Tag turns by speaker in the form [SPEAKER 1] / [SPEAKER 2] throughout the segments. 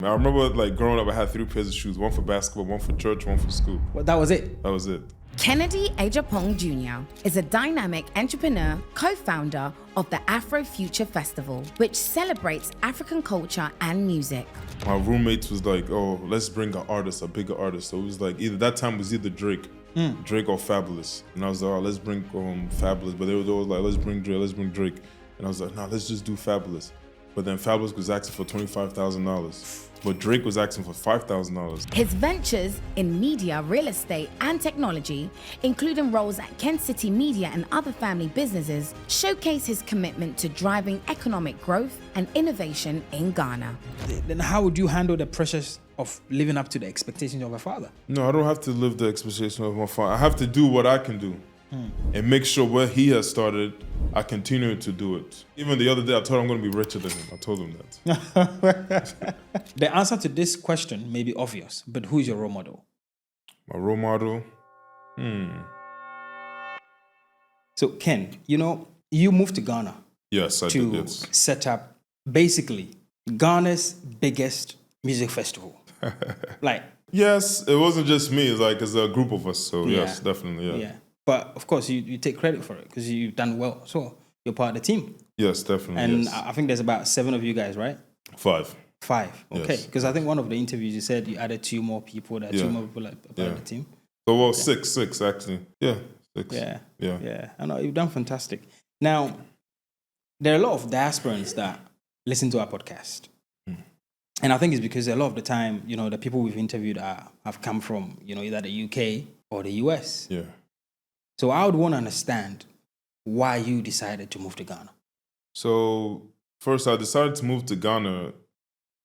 [SPEAKER 1] I remember like growing up, I had 3 pairs of shoes, one for basketball, one for church, one for school.
[SPEAKER 2] Well, that was it?
[SPEAKER 1] That was it.
[SPEAKER 3] Kennedy Agyapong Jnr. is a dynamic entrepreneur, co-founder of the Afrofuture Festival, which celebrates African culture and music.
[SPEAKER 1] My roommates was like, oh, let's bring an artist, a bigger artist. So it was like, that time was either Drake or Fabulous. And I was like, oh, let's bring Fabulous. But they were always like, let's bring Drake. And I was like, nah, let's just do Fabulous. But then Fabulous was asking for $25,000. But Drake was asking for $5,000.
[SPEAKER 3] His ventures in media, real estate, and technology, including roles at Kencity Media and other family businesses, showcase his commitment to driving economic growth and innovation in Ghana.
[SPEAKER 2] Then how would you handle the pressures of living up to the expectations of a father?
[SPEAKER 1] No, I don't have to live the expectation of my father. I have to do what I can do and make sure what he has started, I continue to do it. Even the other day, I told him I'm going to be richer than him. I told him that.
[SPEAKER 2] The answer to this question may be obvious, but who is your role model?
[SPEAKER 1] My role model?
[SPEAKER 2] So, Ken, you moved to Ghana.
[SPEAKER 1] Yes, I did, yes.
[SPEAKER 2] To set up, basically, Ghana's biggest music festival.
[SPEAKER 1] Yes, it wasn't just me. It's a group of us. So, yes, definitely,
[SPEAKER 2] yeah. But, of course, you take credit for it because you've done well. So, you're part of the team.
[SPEAKER 1] Yes, definitely,
[SPEAKER 2] And
[SPEAKER 1] yes.
[SPEAKER 2] I think there's about 7 of you guys, right?
[SPEAKER 1] 5.
[SPEAKER 2] 5, okay.
[SPEAKER 1] Yes.
[SPEAKER 2] Because I think one of the interviews you said you added 2 more people, 2 more people are part of the team.
[SPEAKER 1] So, well, 6 actually. Yeah, 6.
[SPEAKER 2] Yeah. I know, you've done fantastic. Now, there are a lot of diasporans that listen to our podcast. And I think it's because a lot of the time, the people we've interviewed have come from, either the UK or the US.
[SPEAKER 1] Yeah.
[SPEAKER 2] So I would want to understand why you decided to move to Ghana.
[SPEAKER 1] So, first, I decided to move to Ghana.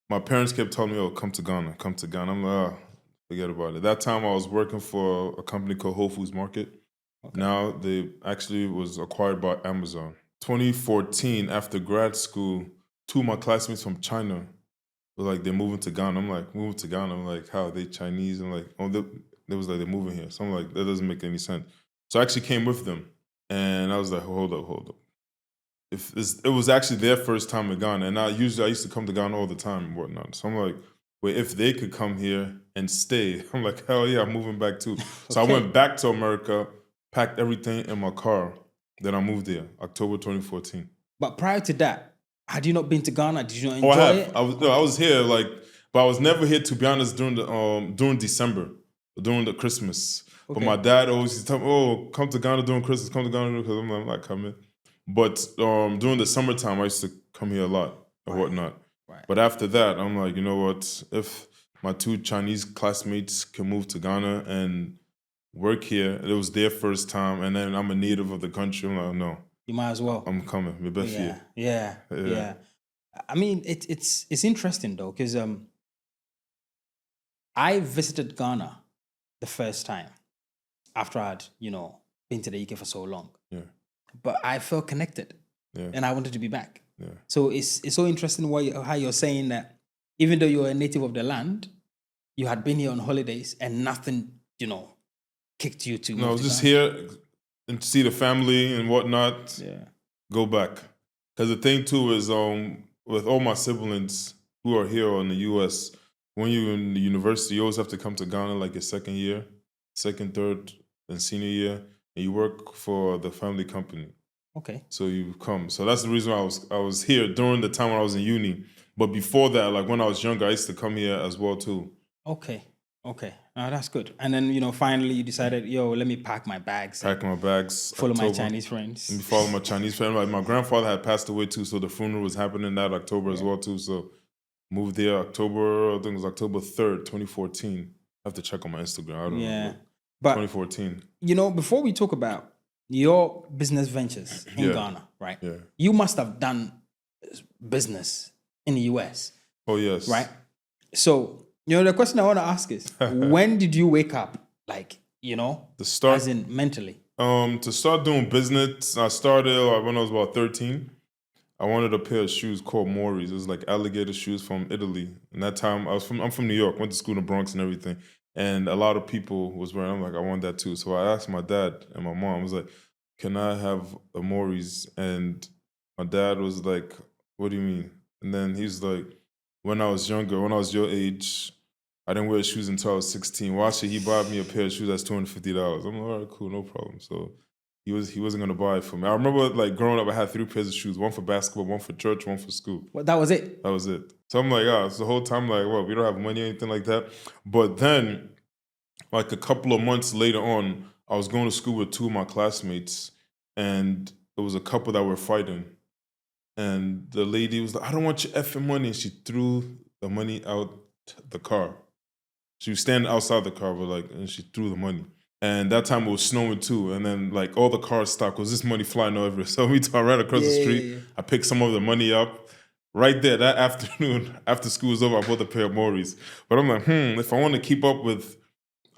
[SPEAKER 1] My parents kept telling me, oh, come to Ghana. I'm like, forget about it. That time I was working for a company called Whole Foods Market. Okay. Now they actually was acquired by Amazon. 2014, after grad school, 2 of my classmates from China were like, they're moving to Ghana. I'm like, moving to Ghana? I'm like, how? Are they Chinese? I'm like, oh, they was like, they're moving here. So I'm like, that doesn't make any sense. So I actually came with them. And I was like, hold up. It was actually their first time in Ghana. And I used to come to Ghana all the time and whatnot. So I'm like, wait, if they could come here and stay, I'm like, hell yeah, I'm moving back too. So I went back to America, packed everything in my car. Then I moved there, October 2014.
[SPEAKER 2] But prior to that, had you not been to Ghana? Did you not enjoy it?
[SPEAKER 1] I was here, but I was never here, to be honest, during December, during the Christmas. Okay. But my dad always used to tell me, oh, come to Ghana during Christmas, because I'm like, I'm not coming. But during the summertime, I used to come here a lot and whatnot. Right. But after that, I'm like, you know what? If my 2 Chinese classmates can move to Ghana and work here, it was their first time, and then I'm a native of the country. I'm like, no.
[SPEAKER 2] You might as well.
[SPEAKER 1] I'm coming.
[SPEAKER 2] Yeah. I mean, it's interesting, though, because I visited Ghana the first time after I'd, been to the UK for so long.
[SPEAKER 1] Yeah.
[SPEAKER 2] But I felt connected. Yeah. And I wanted to be back.
[SPEAKER 1] Yeah.
[SPEAKER 2] So it's so interesting how you're saying that even though you're a native of the land, you had been here on holidays and nothing, kicked you to.
[SPEAKER 1] No, I was just here and see the family and whatnot.
[SPEAKER 2] Yeah.
[SPEAKER 1] Go back. Because the thing too is with all my siblings who are here in the US, when you're in the university, you always have to come to Ghana like your second year, second, third, and senior year, and you work for the family company.
[SPEAKER 2] Okay.
[SPEAKER 1] So you come. So that's the reason why I was here during the time when I was in uni. But before that, like when I was younger, I used to come here as well too.
[SPEAKER 2] Okay. That's good. And then, finally you decided, let me pack my bags.
[SPEAKER 1] Follow
[SPEAKER 2] my Chinese friends.
[SPEAKER 1] And follow my Chinese friends. Like my grandfather had passed away too, so the funeral was happening that October as well too. So moved there October 3rd, 2014. I have to check on my Instagram. I don't know. But 2014.
[SPEAKER 2] Before we talk about your business ventures in Ghana, right?
[SPEAKER 1] Yeah.
[SPEAKER 2] You must have done business in the US.
[SPEAKER 1] Oh, yes.
[SPEAKER 2] Right? So, the question I want to ask is, when did you wake up? As in mentally?
[SPEAKER 1] To start doing business, I started when I was about 13. I wanted a pair of shoes called Maury's. It was like alligator shoes from Italy. And that time, I'm from New York, went to school in the Bronx and everything. And a lot of people was wearing. I'm like, I want that too. So I asked my dad and my mom. I was like, can I have a Maury's? And my dad was like, what do you mean? And then he's like, when I was younger, when I was your age, I didn't wear shoes until I was 16. Why should he buy me a pair of shoes that's $250? I'm like, all right, cool, no problem. So he wasn't gonna buy it for me. I remember like growing up, I had 3 pairs of shoes: one for basketball, one for church, one for school.
[SPEAKER 2] Well, that was it.
[SPEAKER 1] That was it. So I'm like, so the whole time, like, well, we don't have money or anything like that. But then, like a couple of months later on, I was going to school with 2 of my classmates, and there was a couple that were fighting. And the lady was like, I don't want your effing money. And she threw the money out the car. She was standing outside the car, but and she threw the money. And that time it was snowing too. And then like all the cars stopped because this money flying over. So I ran across the street. Yeah. I picked some of the money up. Right there, that afternoon, after school was over, I bought a pair of Maury's. But I'm like, if I want to keep up with,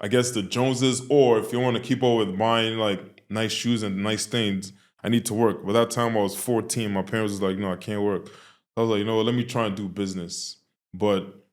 [SPEAKER 1] I guess, the Joneses, or if you want to keep up with buying like nice shoes and nice things, I need to work. By that time I was 14, my parents was like, no, I can't work. I was like, you know what, let me try and do business. But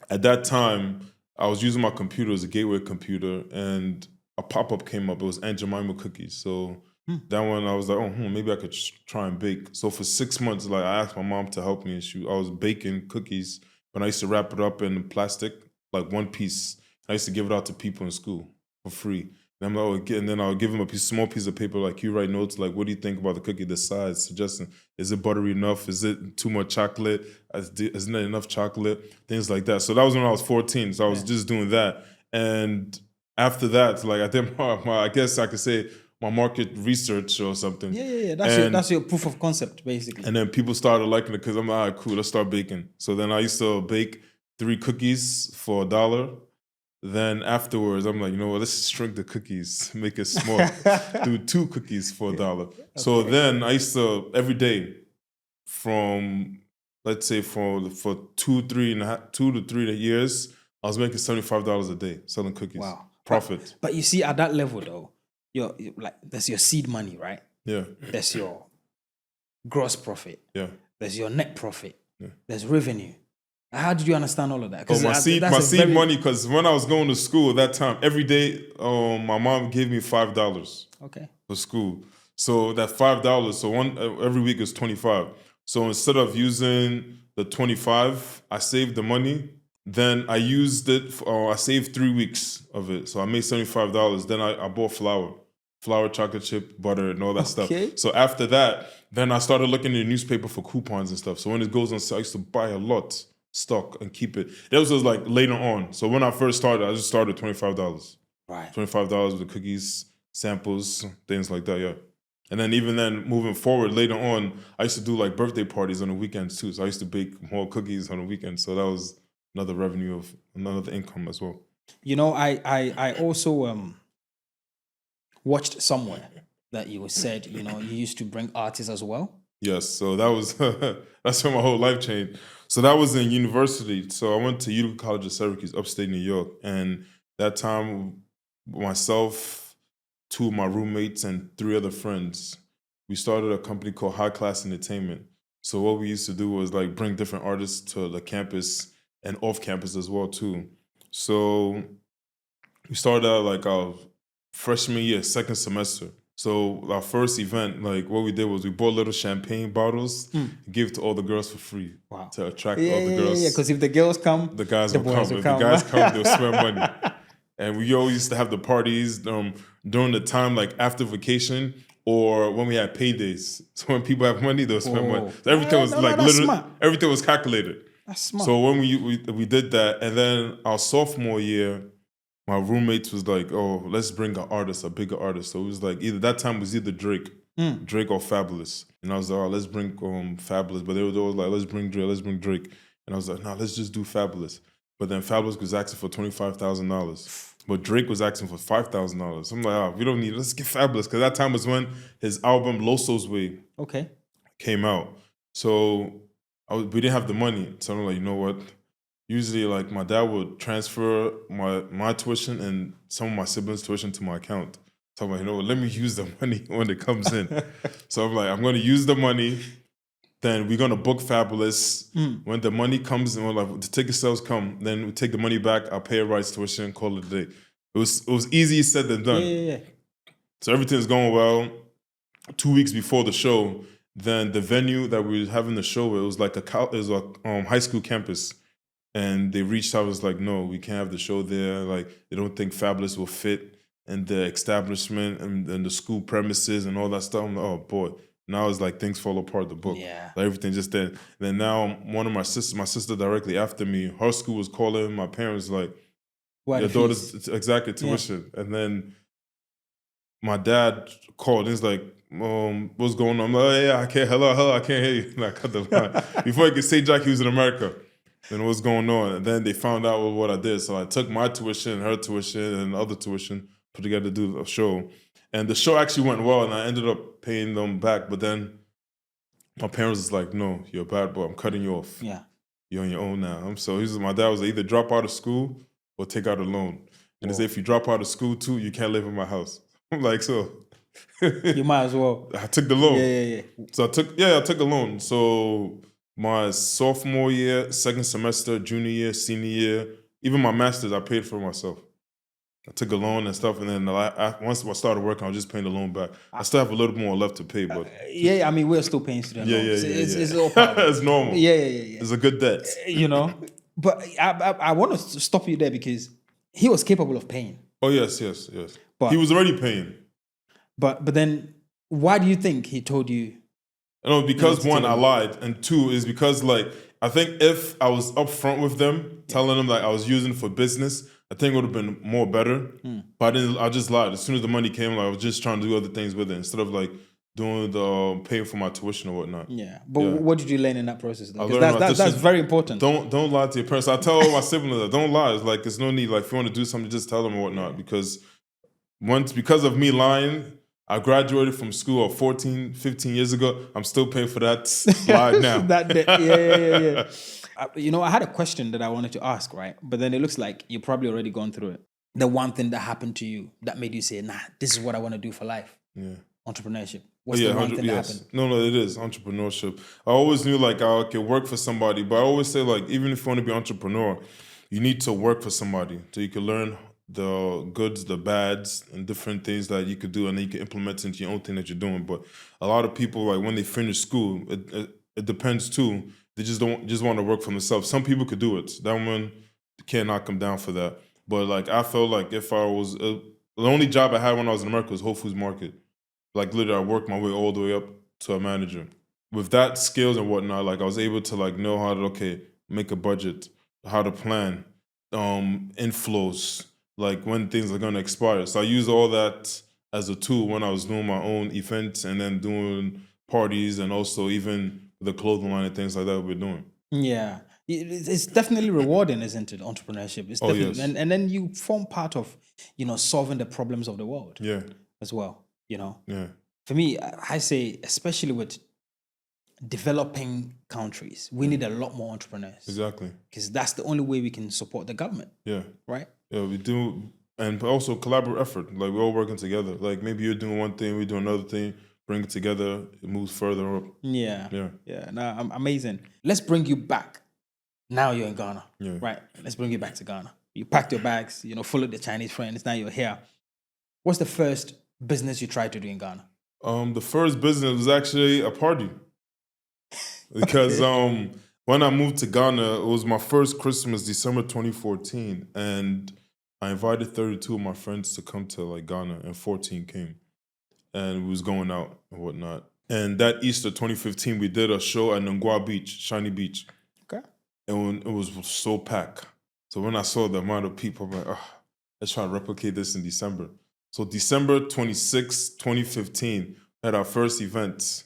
[SPEAKER 1] at that time, I was using my computer as a gateway computer, and a pop-up came up. It was Aunt Jemima cookies. So that one, I was like, maybe I could try and bake. So for 6 months, like I asked my mom to help me, and I was baking cookies, but I used to wrap it up in plastic, like one piece. I used to give it out to people in school for free. And I'm like, and then I'll give them a small piece of paper, like you write notes, like, what do you think about the cookie, the size, suggesting, is it buttery enough? Is it too much chocolate? Isn't there enough chocolate? Things like that. So that was when I was 14. So I was just doing that. And after that, like I did I guess I could say my market research or something.
[SPEAKER 2] Yeah. That's your proof of concept, basically. And
[SPEAKER 1] then people started liking it because I'm like, all right, cool, let's start baking. So then I used to bake 3 cookies for $1. Then afterwards, I'm like, you know what, let's shrink the cookies, make it small. Do 2 cookies for $1. Okay. So then I used to, every day, from, let's say, for 2 to 3 years, I was making $75 a day selling cookies.
[SPEAKER 2] Wow.
[SPEAKER 1] Profit.
[SPEAKER 2] But you see, at that level, though, you're like, that's your seed money, right?
[SPEAKER 1] Yeah.
[SPEAKER 2] That's your gross profit.
[SPEAKER 1] Yeah.
[SPEAKER 2] There's your net profit. Yeah. There's revenue. How did you understand all of that?
[SPEAKER 1] My seed money, because when I was going to school at that time, every day, my mom gave me $5 for school. So that $5, so every week is $25. So instead of using the $25, I saved the money. Then I used it, I saved 3 weeks of it. So I made $75. Then I bought flour, chocolate chip, butter, and all that stuff. So after that, then I started looking in the newspaper for coupons and stuff. So when it goes on sale, I used to buy a lot. Stock and keep it. That was like later on. So when I first started, I just started $25.
[SPEAKER 2] Right.
[SPEAKER 1] $25 with the cookies, samples, things like that, yeah. And then even then, moving forward, later on, I used to do like birthday parties on the weekends too. So I used to bake more cookies on the weekends. So that was another revenue of another income as well.
[SPEAKER 2] You know, I also watched somewhere that you said, you know, you used to bring artists as well.
[SPEAKER 1] Yes, so that was that's when my whole life changed. So that was in university. So I went to Youthful College of Syracuse, upstate New York, and that time, myself, 2 of my roommates, and 3 other friends, we started a company called High Class Entertainment. So what we used to do was like bring different artists to the campus and off campus as well too. So we started out like our freshman year, second semester. So our first event, like what we did was we bought little champagne bottles and gave it to all the girls for free.
[SPEAKER 2] Wow.
[SPEAKER 1] To attract all the girls.
[SPEAKER 2] Yeah, because if the girls come,
[SPEAKER 1] the guys will come. If the guys come, they'll spend money. And we always used to have the parties during the time, like after vacation or when we had paydays. So when people have money, they'll spend money. So everything was literally, everything was calculated.
[SPEAKER 2] That's smart.
[SPEAKER 1] So when we did that, and then our sophomore year, my roommates was like, oh, let's bring an artist, a bigger artist. So it was like, that time was either Drake or Fabulous. And I was like, oh, let's bring Fabulous. But they were always like, let's bring Drake. And I was like, no, let's just do Fabulous. But then Fabulous was asking for $25,000. But Drake was asking for $5,000. I'm like, we don't need it. Let's get Fabulous. Because that time was when his album Loso's Way came out. So we didn't have the money. So I'm like, you know what? Usually, like, my dad would transfer my tuition and some of my siblings' tuition to my account. So I'm like, you know what, let me use the money when it comes in. So I'm like, I'm going to use the money. Then we're going to book Fabulous. When the money comes, and like, the ticket sales come, then we take the money back, I'll pay Rights tuition, call it a day. It was easy said than done.
[SPEAKER 2] Yeah.
[SPEAKER 1] So everything's going well. 2 weeks before the show, Then the venue that we were having the show, it was like a high school campus. And they reached out, was like, no, we can't have the show there. Like, they don't think Fabulous will fit in the establishment and the school premises and all that stuff. I'm like, oh boy. Now it's like things fall apart, the book.
[SPEAKER 2] Yeah.
[SPEAKER 1] Like everything just there. And then now one of my sister directly after me, her school was calling my parents like, your daughter's exactly tuition. Yeah. And then my dad called and he's like, what's going on? I'm like, oh, yeah, I can't, hello, I can't hear you. And I cut the line. Before I could say Jack, he was in America. And what's going on? And then they found out what I did. So I took my tuition, her tuition, and other tuition, put together to do a show. And the show actually went well, and I ended up paying them back. But then my parents was like, no, you're a bad boy. I'm cutting you off.
[SPEAKER 2] Yeah.
[SPEAKER 1] You're on your own now. So my dad was like, either drop out of school or take out a loan. And they say, if you drop out of school too, you can't live in my house. I'm like, so.
[SPEAKER 2] You might as well.
[SPEAKER 1] I took the loan.
[SPEAKER 2] Yeah.
[SPEAKER 1] So I took a loan. So my sophomore year, second semester, junior year, senior year, even my master's, I paid for myself. I took a loan and stuff, and then once I started working, I was just paying the loan back. I still have a little more left to pay, but
[SPEAKER 2] I mean, we're still paying student loans. It's all
[SPEAKER 1] part of it. It's normal.
[SPEAKER 2] Yeah.
[SPEAKER 1] It's a good debt,
[SPEAKER 2] But I want to stop you there because he was capable of paying.
[SPEAKER 1] Oh yes. But he was already paying.
[SPEAKER 2] But then, why do you think he told you?
[SPEAKER 1] Because one, I lied, and two is because I think if I was upfront with them, telling them I was using it for business, I think it would have been more better. But I just lied. As soon as the money came, I was just trying to do other things with it instead of doing the paying for my tuition or whatnot.
[SPEAKER 2] Yeah, but what did you learn in that process? That's very important.
[SPEAKER 1] Don't lie to your parents. I tell all my siblings that don't lie. It's there's no need. If you want to do something, just tell them or whatnot. Because because of me lying, I graduated from school 14, 15 years ago. I'm still paying for that lie now.
[SPEAKER 2] Yeah. I had a question that I wanted to ask, right? But then it looks like you've probably already gone through it. The one thing that happened to you that made you say, nah, this is what I want to do for life. Yeah. Entrepreneurship. What's the one thing that happened?
[SPEAKER 1] No, it is entrepreneurship. I always knew I could work for somebody, but I always say even if you want to be an entrepreneur, you need to work for somebody so you can learn the goods, the bads, and different things that you could do, and then you can implement into your own thing that you're doing. But a lot of people, when they finish school, it depends too. They just want to work for themselves. Some people could do it. That one can't knock them down for that. But I felt if I was the only job I had when I was in America was Whole Foods Market. Literally, I worked my way all the way up to a manager. With that skills and whatnot, I was able to know how to make a budget, how to plan, inflows, when things are gonna expire. So I use all that as a tool when I was doing my own events and then doing parties and also even the clothing line and things like that we're doing.
[SPEAKER 2] Yeah. It's definitely rewarding, isn't it? Entrepreneurship. It's definitely,
[SPEAKER 1] yes.
[SPEAKER 2] And then you form part of, solving the problems of the world.
[SPEAKER 1] Yeah.
[SPEAKER 2] As well,
[SPEAKER 1] Yeah.
[SPEAKER 2] For me, I say, especially with developing countries, we need a lot more entrepreneurs.
[SPEAKER 1] Exactly.
[SPEAKER 2] Because that's the only way we can support the government.
[SPEAKER 1] Yeah.
[SPEAKER 2] Right?
[SPEAKER 1] Yeah, we do. And also collaborative effort. We're all working together. Maybe you're doing one thing, we do another thing. Bring it together, it moves further up.
[SPEAKER 2] Yeah. No, amazing. Let's bring you back. Now you're in Ghana, right? Let's bring you back to Ghana. You packed your bags, followed the Chinese friends. Now you're here. What's the first business you tried to do in Ghana?
[SPEAKER 1] The first business was actually a party. Because when I moved to Ghana, it was my first Christmas, December 2014. And I invited 32 of my friends to come to Ghana, and 14 came. And we was going out and whatnot. And that Easter 2015, we did a show at Ngwa Beach, Shiny Beach.
[SPEAKER 2] Okay.
[SPEAKER 1] And it was so packed. So when I saw the amount of people, I'm like, let's try to replicate this in December. So December 26, 2015, had our first event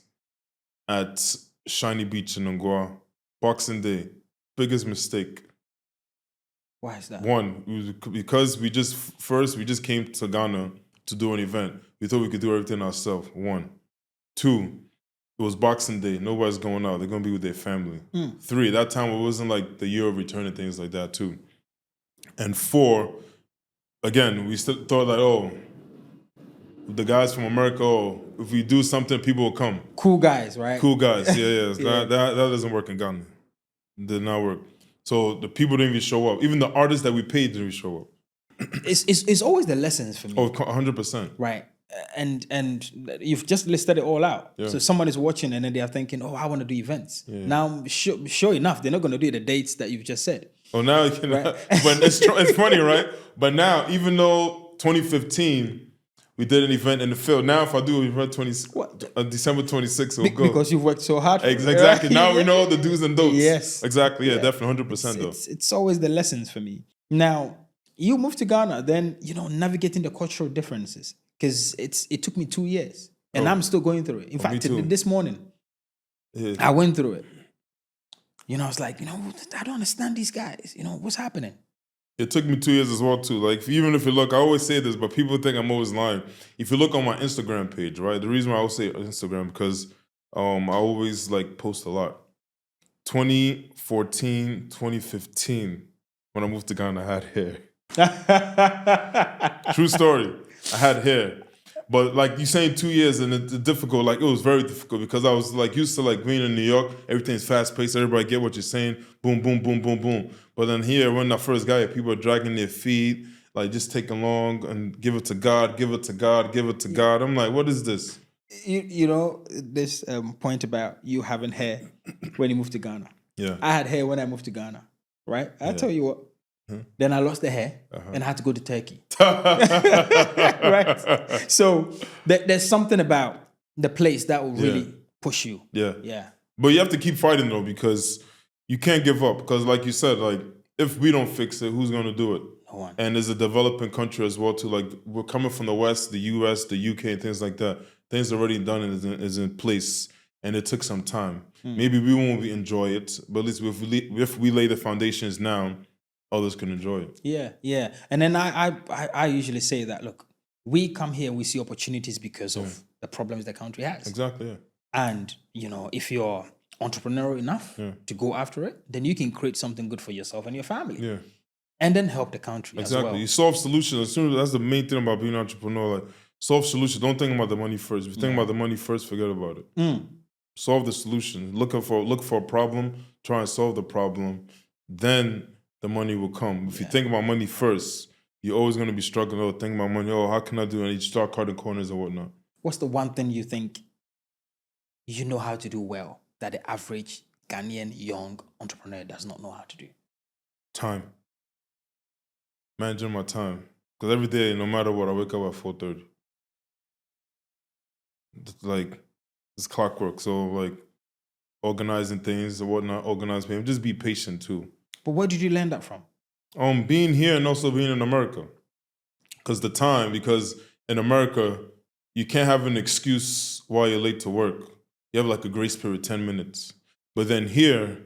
[SPEAKER 1] at Shiny Beach in Ngwa. Boxing Day, biggest mistake.
[SPEAKER 2] Why is that?
[SPEAKER 1] One, because we just came to Ghana to do an event. We thought we could do everything ourselves. One. Two, it was Boxing Day. Nobody's going out. They're going to be with their family. 3, that time it wasn't the year of return and things like that too. And 4, again, we still thought the guys from America, if we do something, people will come.
[SPEAKER 2] Cool guys, right?
[SPEAKER 1] Cool guys, yeah. That doesn't work in Ghana. It did not work. So the people didn't even show up. Even the artists that we paid didn't even show up.
[SPEAKER 2] It's always the lessons for me.
[SPEAKER 1] Oh, 100%.
[SPEAKER 2] Right. and you've just listed it all out.
[SPEAKER 1] Yeah.
[SPEAKER 2] So someone is watching and then they are thinking, oh, I want to do events.
[SPEAKER 1] Yeah.
[SPEAKER 2] Now, sure enough, they're not going to do the dates that you've just said.
[SPEAKER 1] Oh, now you can.
[SPEAKER 2] Right.
[SPEAKER 1] But it's funny, right? But now, even though 2015 we did an event in the field, now if I do an event December 26th, it'll go.
[SPEAKER 2] Because you've worked so hard for it,
[SPEAKER 1] Exactly.
[SPEAKER 2] right?
[SPEAKER 1] Now we know the do's and don'ts.
[SPEAKER 2] Yes.
[SPEAKER 1] Exactly. Yeah, definitely 100% though.
[SPEAKER 2] It's always the lessons for me. Now, you moved to Ghana, then, navigating the cultural differences, because it took me 2 years and I'm still going through it. In fact, this morning, I went through it. I was like, I don't understand these guys. What's happening?
[SPEAKER 1] It took me 2 years as well too. Like, even if you look, I always say this, but people think I'm always lying. If you look on my Instagram page, right? The reason why I always say Instagram, because I always post a lot. 2014, 2015, when I moved to Ghana, I had hair. True story. I had hair. But you saying 2 years and it's difficult, it was very difficult because I was used to being in New York, everything's fast paced, everybody get what you're saying, boom, boom, boom, boom, boom. But then here, when I first got here, people are dragging their feet, just taking long and give it to God, give it to God, give it to God. I'm like, what is this?
[SPEAKER 2] This point about you having hair when you moved to Ghana.
[SPEAKER 1] Yeah.
[SPEAKER 2] I had hair when I moved to Ghana, right? I'll tell you what. Then I lost the hair and I had to go to Turkey. Right? So there's something about the place that will really push you.
[SPEAKER 1] Yeah.
[SPEAKER 2] Yeah.
[SPEAKER 1] But you have to keep fighting though, because you can't give up. Because like you said, if we don't fix it, who's going to do it?
[SPEAKER 2] No one.
[SPEAKER 1] And there's a developing country as well too. We're coming from the West, the US, the UK, and things like that. Things already done and is in place. And it took some time. Maybe we won't enjoy it, but at least if we lay the foundations now, others can enjoy it.
[SPEAKER 2] Yeah. And then I usually say that, look, we come here and we see opportunities because of the problems the country has.
[SPEAKER 1] Exactly, yeah.
[SPEAKER 2] And, if you're entrepreneurial enough to go after it, then you can create something good for yourself and your family.
[SPEAKER 1] Yeah.
[SPEAKER 2] And then help the country as well.
[SPEAKER 1] Exactly. You solve solutions. As soon as that's the main thing about being an entrepreneur. Solve solutions. Don't think about the money first. If you think about the money first, forget about it. Solve the solution. Look for a problem. Try and solve the problem. Then the money will come. If you think about money first, you're always going to be struggling. Oh, think about money. Oh, how can I do it? And you start cutting corners and whatnot.
[SPEAKER 2] What's the one thing you think you know how to do well that the average Ghanaian young entrepreneur does not know how to do?
[SPEAKER 1] Time. Managing my time. Because every day, no matter what, I wake up at 4:30. It's clockwork. So, organizing things and whatnot, organizing. Just be patient, too.
[SPEAKER 2] But where did you learn that from?
[SPEAKER 1] Being here and also being in America. Because in America, you can't have an excuse while you're late to work. You have a grace period, 10 minutes. But then here,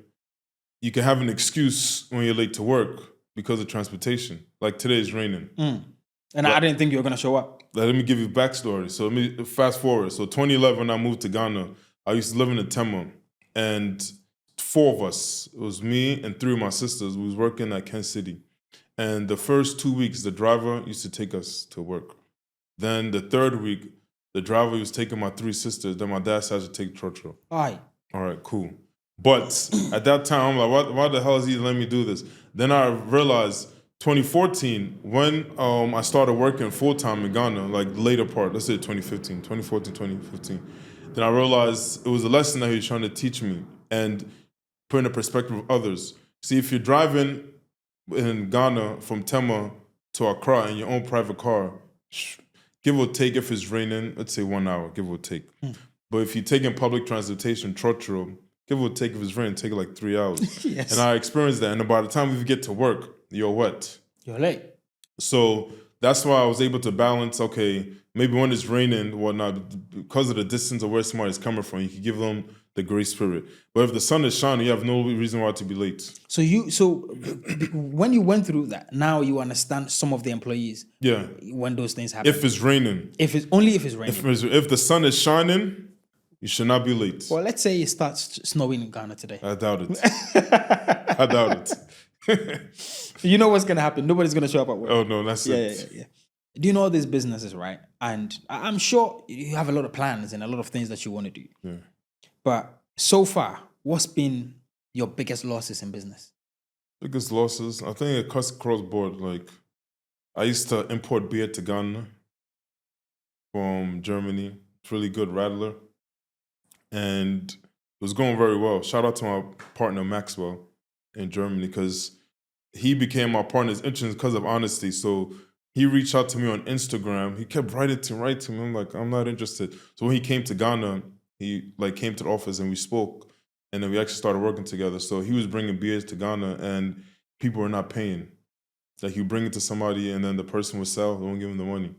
[SPEAKER 1] you can have an excuse when you're late to work because of transportation. Like today it's raining.
[SPEAKER 2] And I didn't think you were going to show up.
[SPEAKER 1] Let me give you backstory. So let me fast forward. So 2011, when I moved to Ghana, I used to live in Tema. And 4 of us, it was me and 3 of my sisters, we was working at Kencity. And the first 2 weeks, the driver used to take us to work. Then the 3rd week, the driver was taking my 3 sisters. Then my dad started to take Trotro.
[SPEAKER 2] All
[SPEAKER 1] right, cool. But at that time, I'm like, why the hell is he letting me do this? Then I realized 2014, when I started working full-time in Ghana, later part, let's say 2014, 2015. Then I realized it was a lesson that he was trying to teach me and put in the perspective of others. See, if you're driving in Ghana from Tema to Accra in your own private car, give or take, if it's raining, let's say 1 hour, give or take. But if you're taking public transportation, Trotro, give or take, if it's raining, take 3 hours.
[SPEAKER 2] Yes.
[SPEAKER 1] And I experienced that. And by the time we get to work, you're wet.
[SPEAKER 2] You're late.
[SPEAKER 1] So that's why I was able to balance, okay, maybe when it's raining, whatnot, because of the distance of where somebody is coming from, you can give them the grace period. But if the sun is shining, you have no reason why to be late.
[SPEAKER 2] So when you went through that, now you understand some of the employees.
[SPEAKER 1] Yeah.
[SPEAKER 2] When those things happen.
[SPEAKER 1] If it's raining.
[SPEAKER 2] If it's raining.
[SPEAKER 1] If the sun is shining, you should not be late.
[SPEAKER 2] Well, let's say it starts snowing in Ghana today.
[SPEAKER 1] I doubt it. I doubt it.
[SPEAKER 2] You know what's going to happen. Nobody's going to show up at work.
[SPEAKER 1] Oh, no, that's it.
[SPEAKER 2] Yeah. Do you know these businesses, right? And I'm sure you have a lot of plans and a lot of things that you want to do.
[SPEAKER 1] Yeah.
[SPEAKER 2] But so far, what's been your biggest losses in business?
[SPEAKER 1] Biggest losses? I think it cuts cross-board. I used to import beer to Ghana. from Germany. It's really good rattler. And it was going very well. Shout out to my partner Maxwell in Germany, because he became my partner. It's interesting because of honesty. So he reached out to me on Instagram. He kept writing to me. I'm like, I'm not interested. So when he came to Ghana, he like came to the office and we spoke, and then we actually started working together. So he was bringing beers to Ghana, and people were not paying. Like, you bring it to somebody, and then the person would sell. They won't give him the money.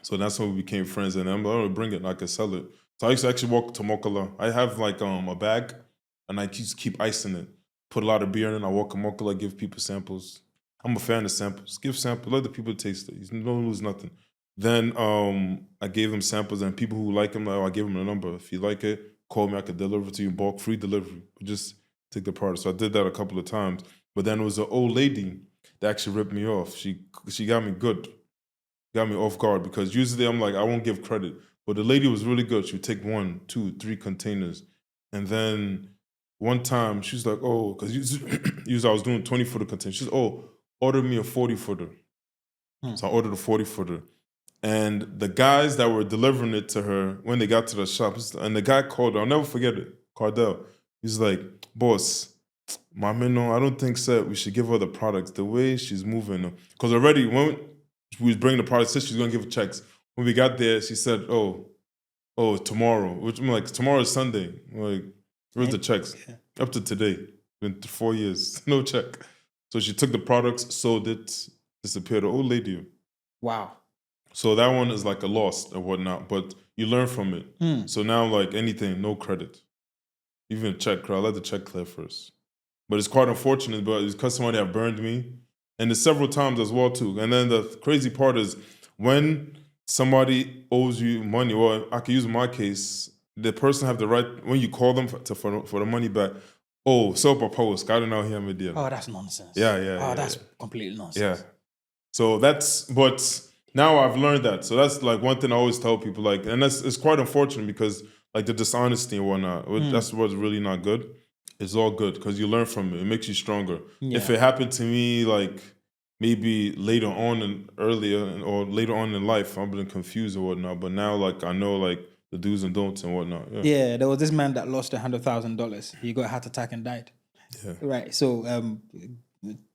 [SPEAKER 1] So that's when we became friends. And I'm like, oh, bring it, and I can sell it. So I used to actually walk to Mokala. I have like a bag, and I used to keep ice in it. Put a lot of beer in it. I walk to Mokala, give people samples. I'm a fan of samples. Give samples, let the people taste it. You don't lose nothing. Then I gave them samples, and people who like them, I gave them a number. If you like it, call me. I could deliver to you in bulk, free delivery. Just take the product. So I did that a couple of times. But then it was an old lady that actually ripped me off. She got me good. Got me off guard, because usually I'm like, I won't give credit. But the lady was really good. She would take 1, 2, 3 containers. And then one time she was like, oh, because usually I was doing 20-footer containers. She said, oh, order me a 40-footer. So I ordered a 40-footer. And the guys that were delivering it to her, when they got to the shop, and the guy called her, I'll never forget it, Cardell. He's like, boss, my man, no, I don't think so. We should give her the products. The way she's moving. Because already when we was bringing the products, she said she's going to give her checks. When we got there, she said, oh, tomorrow. Which I'm like, tomorrow is Sunday. I'm like, where's the checks? Yeah. Up to today. Been 4 years. No check. So she took the products, sold it, disappeared. An old lady.
[SPEAKER 2] Wow.
[SPEAKER 1] So that one is like a loss and whatnot, but you learn from it. So now, like anything, no credit. Even a check, I'll let the check clear first. But it's quite unfortunate, but it's because somebody have burned me. And it's several times as well, too. And then the crazy part is when somebody owes you money, or I can use my case, the person have the right, when you call them for the money back, oh, so proposed, I don't know him idea.
[SPEAKER 2] Oh, that's nonsense.
[SPEAKER 1] Yeah.
[SPEAKER 2] That's completely nonsense.
[SPEAKER 1] Yeah. So but now I've learned that. So that's like one thing I always tell people, like, and it's quite unfortunate because like the dishonesty and whatnot, that's what's really not good. It's all good because you learn from it. It makes you stronger. Yeah. If it happened to me, like maybe later on or later on in life, I've been confused or whatnot. But now, like, I know like the do's and don'ts and whatnot.
[SPEAKER 2] Yeah, there was this man that lost $100,000. He got a heart attack and died. Yeah. Right. So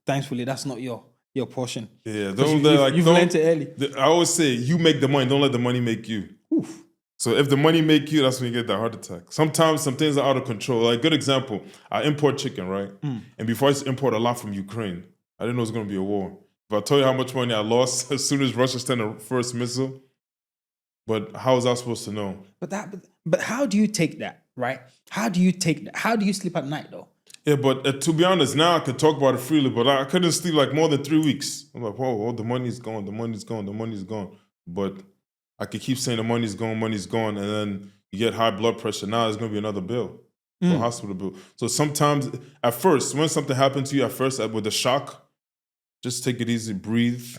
[SPEAKER 2] thankfully, that's not your portion.
[SPEAKER 1] Yeah,
[SPEAKER 2] you've learned it early.
[SPEAKER 1] I always say, you make the money, don't let the money make you. Oof. So if the money make you, that's when you get that heart attack. Sometimes some things are out of control. Like, good example, I import chicken, right? And before I used to import a lot from Ukraine, I didn't know it was going to be a war. If I tell you how much money I lost as soon as Russia sent the first missile, but how was I supposed to know?
[SPEAKER 2] But how do you take that, right? How do you take that? How do you sleep at night, though?
[SPEAKER 1] Yeah, but to be honest, now I could talk about it freely, but I couldn't sleep like more than 3 weeks. I'm like, whoa, the money's gone, the money's gone, the money's gone. But I could keep saying the money's gone, and then you get high blood pressure. Now there's going to be another bill, a hospital bill. So sometimes, at first, when something happens to you, with the shock, just take it easy, breathe.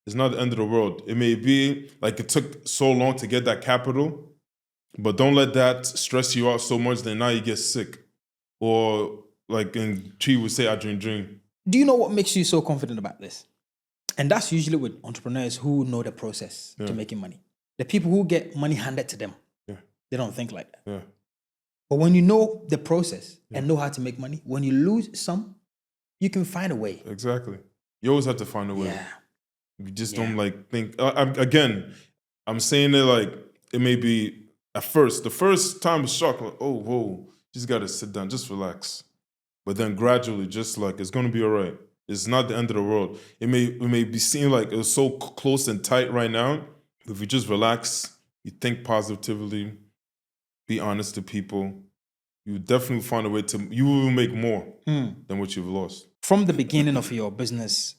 [SPEAKER 1] It's not the end of the world. It may be like it took so long to get that capital, but don't let that stress you out so much that now you get sick. Or like in Chi would say, I dream.
[SPEAKER 2] Do you know what makes you so confident about this? And that's usually with entrepreneurs who know the process to making money. The people who get money handed to them, they don't think like that. Yeah. But when you know the process and know how to make money, when you lose some, you can find a way.
[SPEAKER 1] Exactly. You always have to find a way.
[SPEAKER 2] Yeah.
[SPEAKER 1] You just don't like think. Again, I'm saying it like it may be at first. The first time is shock. Like, oh, whoa. Just got to sit down. Just relax. But then gradually, just like, it's going to be all right. It's not the end of the world. It may be seen like it's so close and tight right now. If you just relax, you think positively, be honest to people, you definitely find a way you will make more than what you've lost.
[SPEAKER 2] From the beginning of your business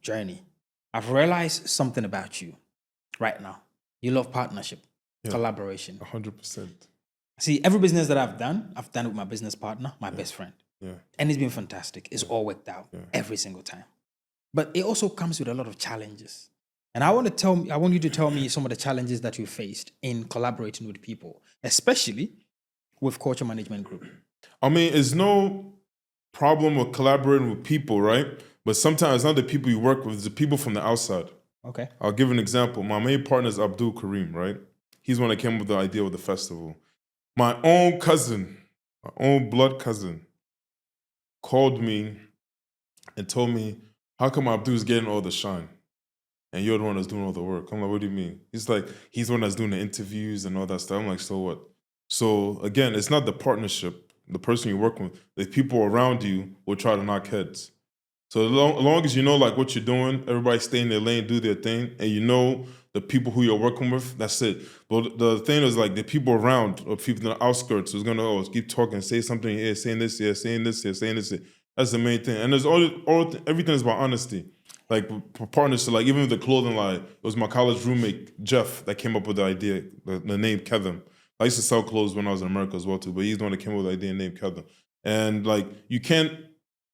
[SPEAKER 2] journey, I've realized something about you right now. You love partnership, collaboration.
[SPEAKER 1] 100%.
[SPEAKER 2] See, every business that I've done it with my business partner, my best friend. Yeah. And it's been fantastic. It's all worked out every single time. But it also comes with a lot of challenges. And I want you to tell me some of the challenges that you faced in collaborating with people, especially with Culture Management Group.
[SPEAKER 1] I mean, it's no problem with collaborating with people, right? But sometimes it's not the people you work with, it's the people from the outside.
[SPEAKER 2] Okay.
[SPEAKER 1] I'll give an example. My main partner is Abdul Kareem, right? He's one that came up with the idea of the festival. My own cousin, my own blood cousin, called me and told me, how come Abdul's getting all the shine? And you're the one that's doing all the work. I'm like, what do you mean? He's like, he's the one that's doing the interviews and all that stuff. I'm like, so what? So again, it's not the partnership, the person you're working with. The people around you will try to knock heads. So as long as you know like what you're doing, everybody stay in their lane, do their thing, and you know the people who you're working with, that's it. But the thing is like the people around or people in the outskirts who's gonna always keep talking, say something here, saying this here, saying this here, saying this here. That's the main thing. And there's everything is about honesty. Like partnership, like even with the clothing line, it was my college roommate, Jeff, that came up with the idea, the name Kevin. I used to sell clothes when I was in America as well too, but he's the one that came up with the idea named Kevin. And like, you can't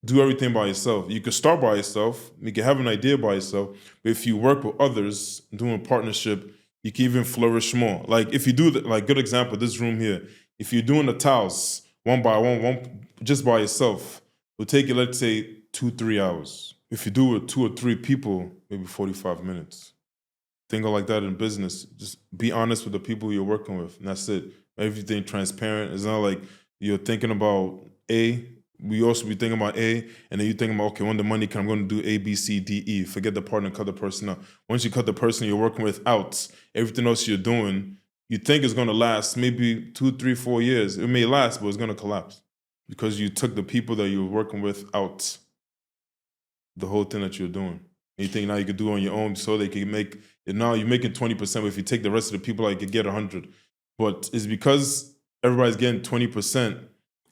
[SPEAKER 1] do everything by yourself. You can start by yourself, you can have an idea by yourself, but if you work with others, doing partnership, you can even flourish more. Like if you do, like good example, this room here, if you're doing the tiles one by one, just by yourself, it'll take you, let's say, 2-3 hours. If you do it with 2 or 3 people, maybe 45 minutes. Think of like that in business. Just be honest with the people you're working with, and that's it. Everything transparent. It's not like you're thinking about A. We also be thinking about A, and then you think about, okay, when the money comes, I'm going to do A, B, C, D, E. Forget the partner, cut the person out. Once you cut the person you're working with out, everything else you're doing, you think it's going to last maybe 2, 3, 4 years. It may last, but it's going to collapse because you took the people that you were working with out. The whole thing that you're doing. And you think now you could do it on your own so they can make it. Now you're making 20%, but if you take the rest of the people, like you could get 100. But it's because everybody's getting 20%,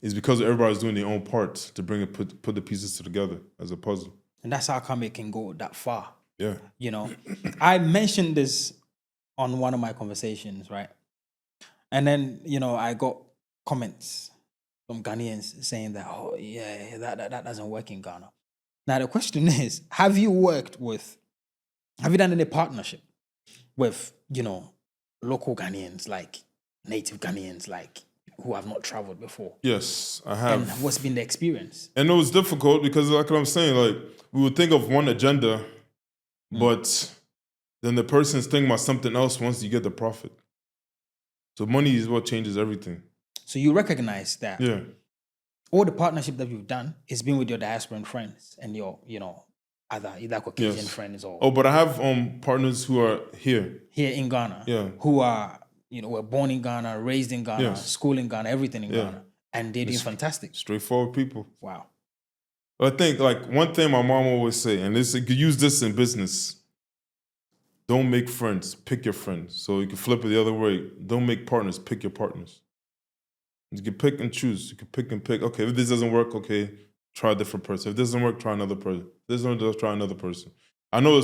[SPEAKER 1] it's because everybody's doing their own part to bring it, put the pieces together as a puzzle.
[SPEAKER 2] And that's how come it can go that far.
[SPEAKER 1] Yeah.
[SPEAKER 2] You know, I mentioned this on one of my conversations, right? And then, you know, I got comments from Ghanaians saying that, oh, yeah, that doesn't work in Ghana. Now, the question is, have you done any partnership with, you know, local Ghanaians, like native Ghanaians, like who have not traveled before?
[SPEAKER 1] Yes, I have.
[SPEAKER 2] And what's been the experience?
[SPEAKER 1] And it was difficult because like what I'm saying, like we would think of one agenda, but then the person's thinking about something else once you get the profit. So money is what changes everything.
[SPEAKER 2] So you recognize that
[SPEAKER 1] Yeah.
[SPEAKER 2] all the partnership that you've done has been with your diasporan friends and your, you know, either Caucasian friends or...
[SPEAKER 1] Oh, but I have partners who are here.
[SPEAKER 2] Here in Ghana.
[SPEAKER 1] Yeah.
[SPEAKER 2] Who are, you know, were born in Ghana, raised in Ghana,
[SPEAKER 1] Yes.
[SPEAKER 2] school in Ghana, everything in Ghana. And they're doing fantastic.
[SPEAKER 1] Straightforward people.
[SPEAKER 2] Wow.
[SPEAKER 1] I think like one thing my mom always say, and this you could use this in business, don't make friends, pick your friends. So you can flip it the other way. Don't make partners, pick your partners. You can pick and choose. You can pick and pick. Okay, if this doesn't work, okay, try a different person. If this doesn't work, try another person. If this doesn't work, try another person. I know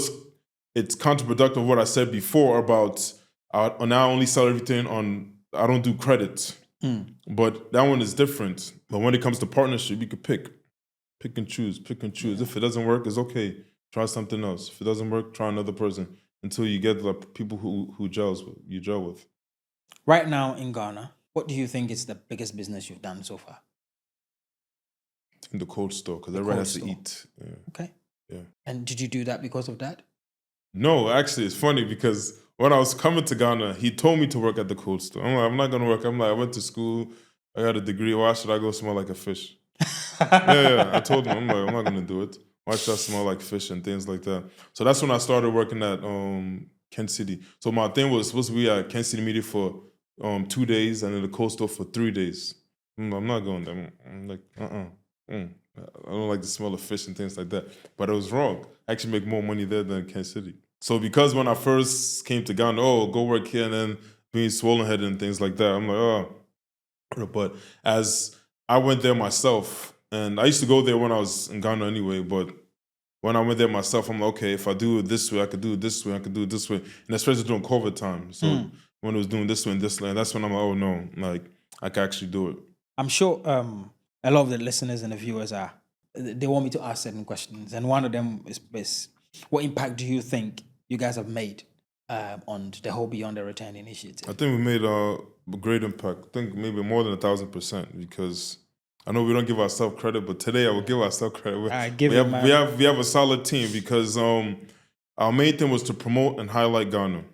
[SPEAKER 1] it's counterproductive of what I said before about I now only sell everything on, I don't do credit. But that one is different. But when it comes to partnership, you can pick and choose, pick and choose. If it doesn't work, it's okay. Try something else. If it doesn't work, try another person until you get the people who you gel with.
[SPEAKER 2] Right now in Ghana, what do you think is the biggest business you've done so far?
[SPEAKER 1] In the cold store, because everybody has to eat. Yeah.
[SPEAKER 2] Okay.
[SPEAKER 1] Yeah.
[SPEAKER 2] And did you do that because of that?
[SPEAKER 1] No, actually, it's funny because when I was coming to Ghana, he told me to work at the cold store. I'm like, I'm not going to work. I'm like, I went to school. I got a degree. Why should I go smell like a fish? yeah. I told him, I'm like, I'm not going to do it. Why should I smell like fish and things like that? So that's when I started working at Kencity. So my thing was supposed to be at Kencity Media for 2 days and then the cold store for 3 days. I'm not going there. I'm like, I don't like the smell of fish and things like that. But it was wrong. I actually make more money there than Kencity. So because when I first came to Ghana, go work here and then being swollen-headed and things like that, I'm like, But as I went there myself, and I used to go there when I was in Ghana anyway, but when I went there myself, I'm like, okay, if I do it this way, I could do it this way, I could do it this way. And especially during COVID time. So when it was doing this way and this way, and that's when I'm like, oh no, like I can actually do it.
[SPEAKER 2] I'm sure a lot of the listeners and the viewers they want me to ask certain questions. And one of them is what impact do you think you guys have made on the whole Beyond the Return initiative?
[SPEAKER 1] I think we made a great impact. I think maybe more than 1,000% because I know we don't give ourselves credit, but today I will give ourselves credit. We have a solid team because Our main thing was to promote and highlight Ghana.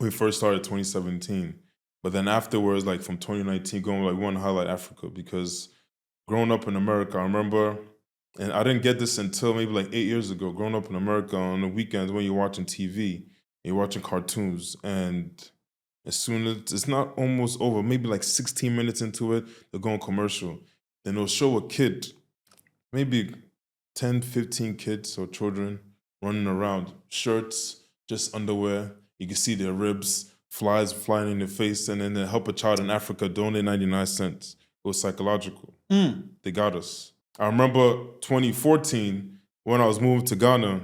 [SPEAKER 1] We first started 2017. But then afterwards, like from 2019 going, like we want to highlight Africa because growing up in America, I remember, and I didn't get this until maybe like 8 years ago, growing up in America on the weekends when you're watching TV, you're watching cartoons, and as soon as it's not almost over, maybe like 16 minutes into it, they'll go on commercial. Then they'll show a kid, maybe 10, 15 kids or children running around, shirts, just underwear. You can see their ribs, flies flying in their face, and then they help a child in Africa, donate 99 cents. It was psychological. They got us. I remember 2014, when I was moving to Ghana,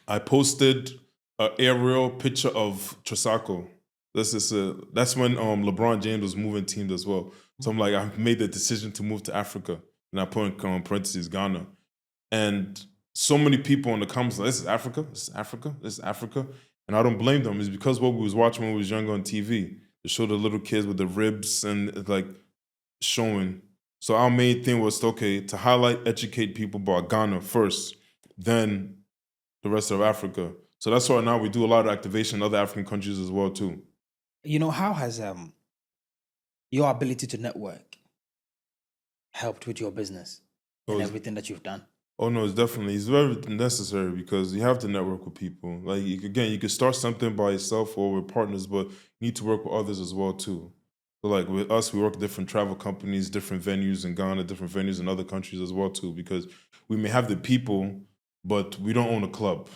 [SPEAKER 1] I posted an aerial picture of Trasacco. That's when LeBron James was moving teams as well. So I'm like, I made the decision to move to Africa. And I put in parentheses, Ghana. And so many people in the comments, like, this is Africa, this is Africa, this is Africa. And I don't blame them. It's because what we was watching when we was younger on TV. They showed the little kids with the ribs and like showing. So our main thing was, okay, to highlight, educate people about Ghana first, then the rest of Africa. So that's why now we do a lot of activation in other African countries as well too.
[SPEAKER 2] You know, how has your ability to network helped with your business and everything that you've done?
[SPEAKER 1] Oh no, it's very necessary because you have to network with people. Like you could start something by yourself or with partners, but you need to work with others as well too. So like with us, we work with different travel companies, different venues in Ghana, different venues in other countries as well too, because we may have the people, but we don't own a club.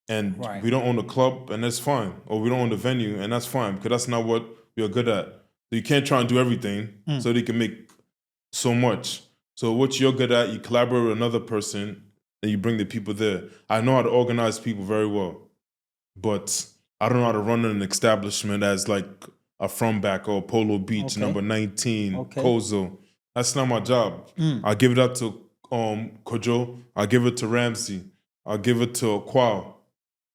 [SPEAKER 1] And we don't own a club, and that's fine. Or we don't own the venue, and that's fine, because that's not what we are good at. So you can't try and do everything so they can make so much. So what you're good at, you collaborate with another person, and you bring the people there. I know how to organize people very well, but I don't know how to run an establishment as like a From Back or Polo Beach, number 19, Kozo. That's not my job. I give it up to Kojo. I give it to Ramsey. I'll give it to Kwao.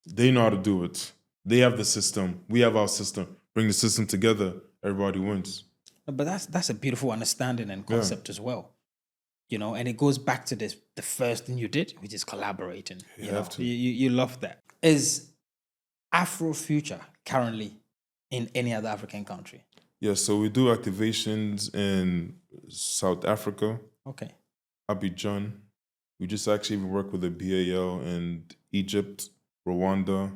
[SPEAKER 1] They know how to do it. They have the system. We have our system. Bring the system together. Everybody wins.
[SPEAKER 2] But that's a beautiful understanding and concept as well. You know, and it goes back to the first thing you did, which is collaborating. You have to. You love that. Is Afrofuture currently in any other African country?
[SPEAKER 1] Yeah, so we do activations in South Africa.
[SPEAKER 2] Okay.
[SPEAKER 1] Abidjan. We just actually even work with the BAL in Egypt, Rwanda,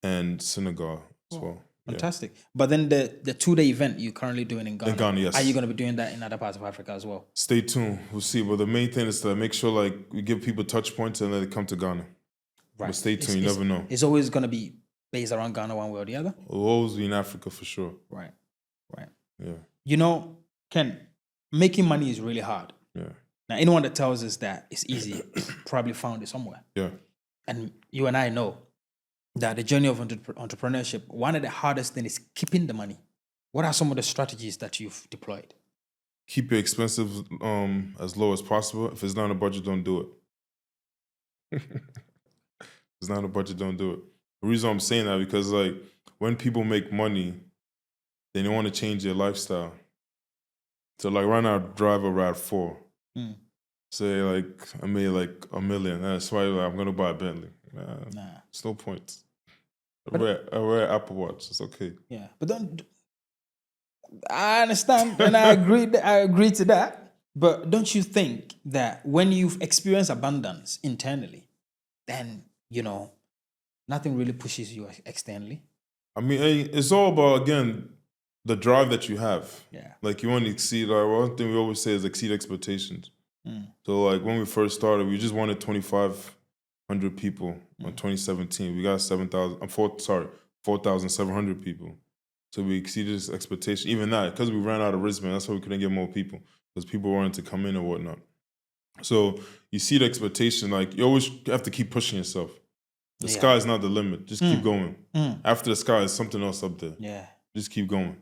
[SPEAKER 1] and Senegal as well.
[SPEAKER 2] Fantastic. Yeah. But then the 2-day event you're currently doing in Ghana.
[SPEAKER 1] In Ghana, yes.
[SPEAKER 2] Are you going to be doing that in other parts of Africa as well?
[SPEAKER 1] Stay tuned. We'll see. But the main thing is to make sure like we give people touch points and then they come to Ghana. Right. But stay tuned. You never know.
[SPEAKER 2] It's always going to be based around Ghana one way or the other?
[SPEAKER 1] It'll always be in Africa for sure.
[SPEAKER 2] Right.
[SPEAKER 1] Yeah.
[SPEAKER 2] You know, Ken, making money is really hard.
[SPEAKER 1] Yeah.
[SPEAKER 2] Now, anyone that tells us that it's easy probably found it somewhere.
[SPEAKER 1] Yeah.
[SPEAKER 2] And you and I know that the journey of entrepreneurship, one of the hardest things is keeping the money. What are some of the strategies that you've deployed?
[SPEAKER 1] Keep your expenses as low as possible. If it's not on a budget, don't do it. If it's not on a budget, don't do it. The reason I'm saying that because like when people make money, they don't want to change their lifestyle. So like right now, I drive a RAV4. Say like I made like $1 million. That's why like, I'm gonna buy a Bentley. Nah, it's no point. I wear Apple Watch. It's okay.
[SPEAKER 2] Yeah, but don't. I understand, and I agree to that. But don't you think that when you've experienced abundance internally, then nothing really pushes you externally?
[SPEAKER 1] I mean, it's all about again the drive that you have.
[SPEAKER 2] Yeah. Like
[SPEAKER 1] you want to exceed. Like one thing we always say is exceed expectations. So like when we first started, we just wanted 2,500 people in 2017. We got 4,700 people. So we exceeded this expectation. Even that, because we ran out of wristbands, that's why we couldn't get more people, because people wanted to come in and whatnot. So you see the expectation, like you always have to keep pushing yourself. The sky is not the limit. Just keep going. After the sky is something else up there.
[SPEAKER 2] Yeah.
[SPEAKER 1] Just keep going.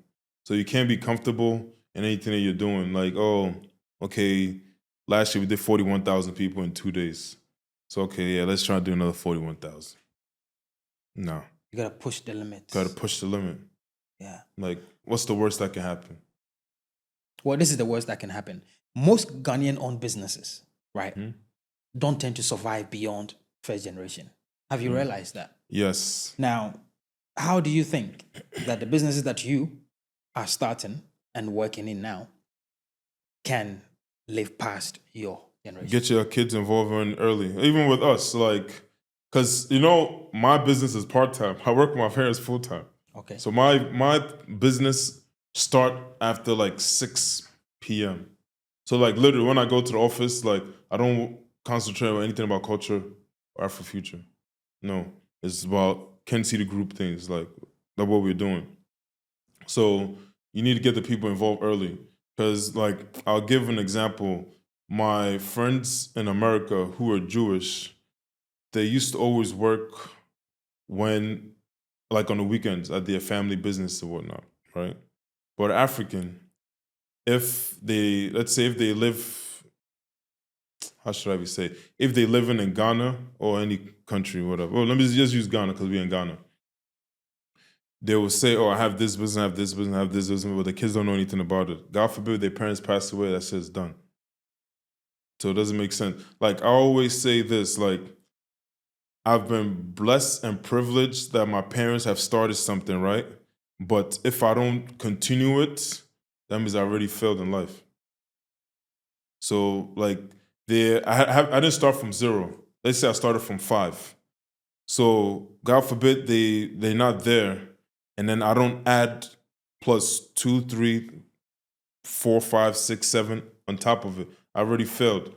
[SPEAKER 1] So you can't be comfortable in anything that you're doing. Like, oh, okay, last year we did 41,000 people in 2 days. So, okay, yeah, let's try to do another 41,000. No.
[SPEAKER 2] You got to push the limit.
[SPEAKER 1] Got to push the limit.
[SPEAKER 2] Yeah.
[SPEAKER 1] Like, what's the worst that can happen?
[SPEAKER 2] Well, this is the worst that can happen. Most Ghanaian-owned businesses, right, don't tend to survive beyond first generation. Have you realized that?
[SPEAKER 1] Yes.
[SPEAKER 2] Now, how do you think that the businesses that you are starting and working in now can live past your generation?
[SPEAKER 1] Get your kids involved early. Even with us, like, because, my business is part-time. I work with my parents full-time.
[SPEAKER 2] Okay.
[SPEAKER 1] So my business start after like 6 p.m. So like literally when I go to the office, like I don't concentrate on anything about culture or Afrofuture. No, it's about Kencity group things, like that's what we're doing. So you need to get the people involved early. Because like I'll give an example. My friends in America who are Jewish, they used to always work when, like on the weekends at their family business and whatnot, right? But African, if they, let's say if they live, how should I say, if they live in Ghana or any country, whatever. Well, let me just use Ghana because we're in Ghana. They will say, oh, I have this business, I have this business, I have this business, but the kids don't know anything about it. God forbid their parents pass away, that shit's done. So it doesn't make sense. Like I always say this, like I've been blessed and privileged that my parents have started something, right? But if I don't continue it, that means I already failed in life. So like I didn't start from 0. Let's say I started from 5. So God forbid they're not there, and then I don't add plus 2, 3, 4, 5, 6, 7 on top of it. I already failed.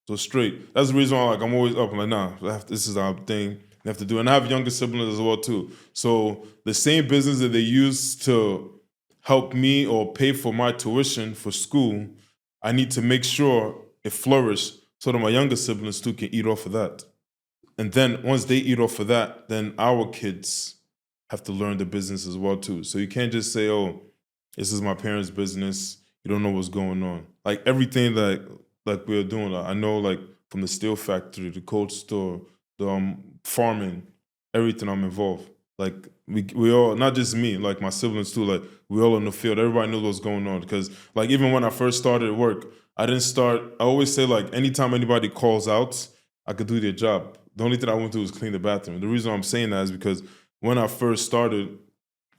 [SPEAKER 1] So straight. That's the reason why I'm always up. I'm like, nah, this is our thing. You have to do it. And I have younger siblings as well too. So the same business that they use to help me or pay for my tuition for school, I need to make sure it flourishes so that my younger siblings too can eat off of that. And then once they eat off of that, then our kids have to learn the business as well too. So you can't just say, oh, this is my parents' business. You don't know what's going on. Like everything that like we're doing, I know like from the steel factory, the cold store, the farming, everything I'm involved. Like we all, not just me, like my siblings too, like we all in the field. Everybody knows what's going on. Because like even when I first started work, I always say like anytime anybody calls out, I could do their job. The only thing I won't do is clean the bathroom. The reason I'm saying that is because when I first started,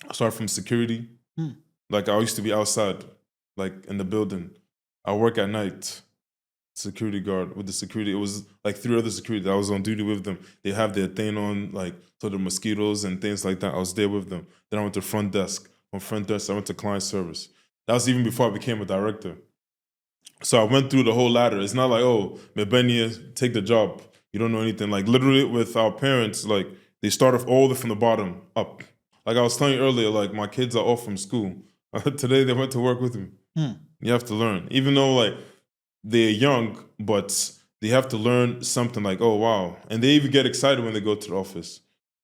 [SPEAKER 1] I started from security. Like I used to be outside, like in the building. I work at night. Security guard with the security. It was like 3 other security. I was on duty with them. They have their thing on, like so the mosquitoes and things like that. I was there with them. Then I went to front desk. From front desk, I went to client service. That was even before I became a director. So I went through the whole ladder. It's not like, oh, Mebenia, take the job. You don't know anything. Like literally with our parents, like they start off all the from the bottom up. Like I was telling you earlier, like my kids are off from school. Today they went to work with me. You have to learn. Even though like they're young, but they have to learn something like, oh, wow. And they even get excited when they go to the office.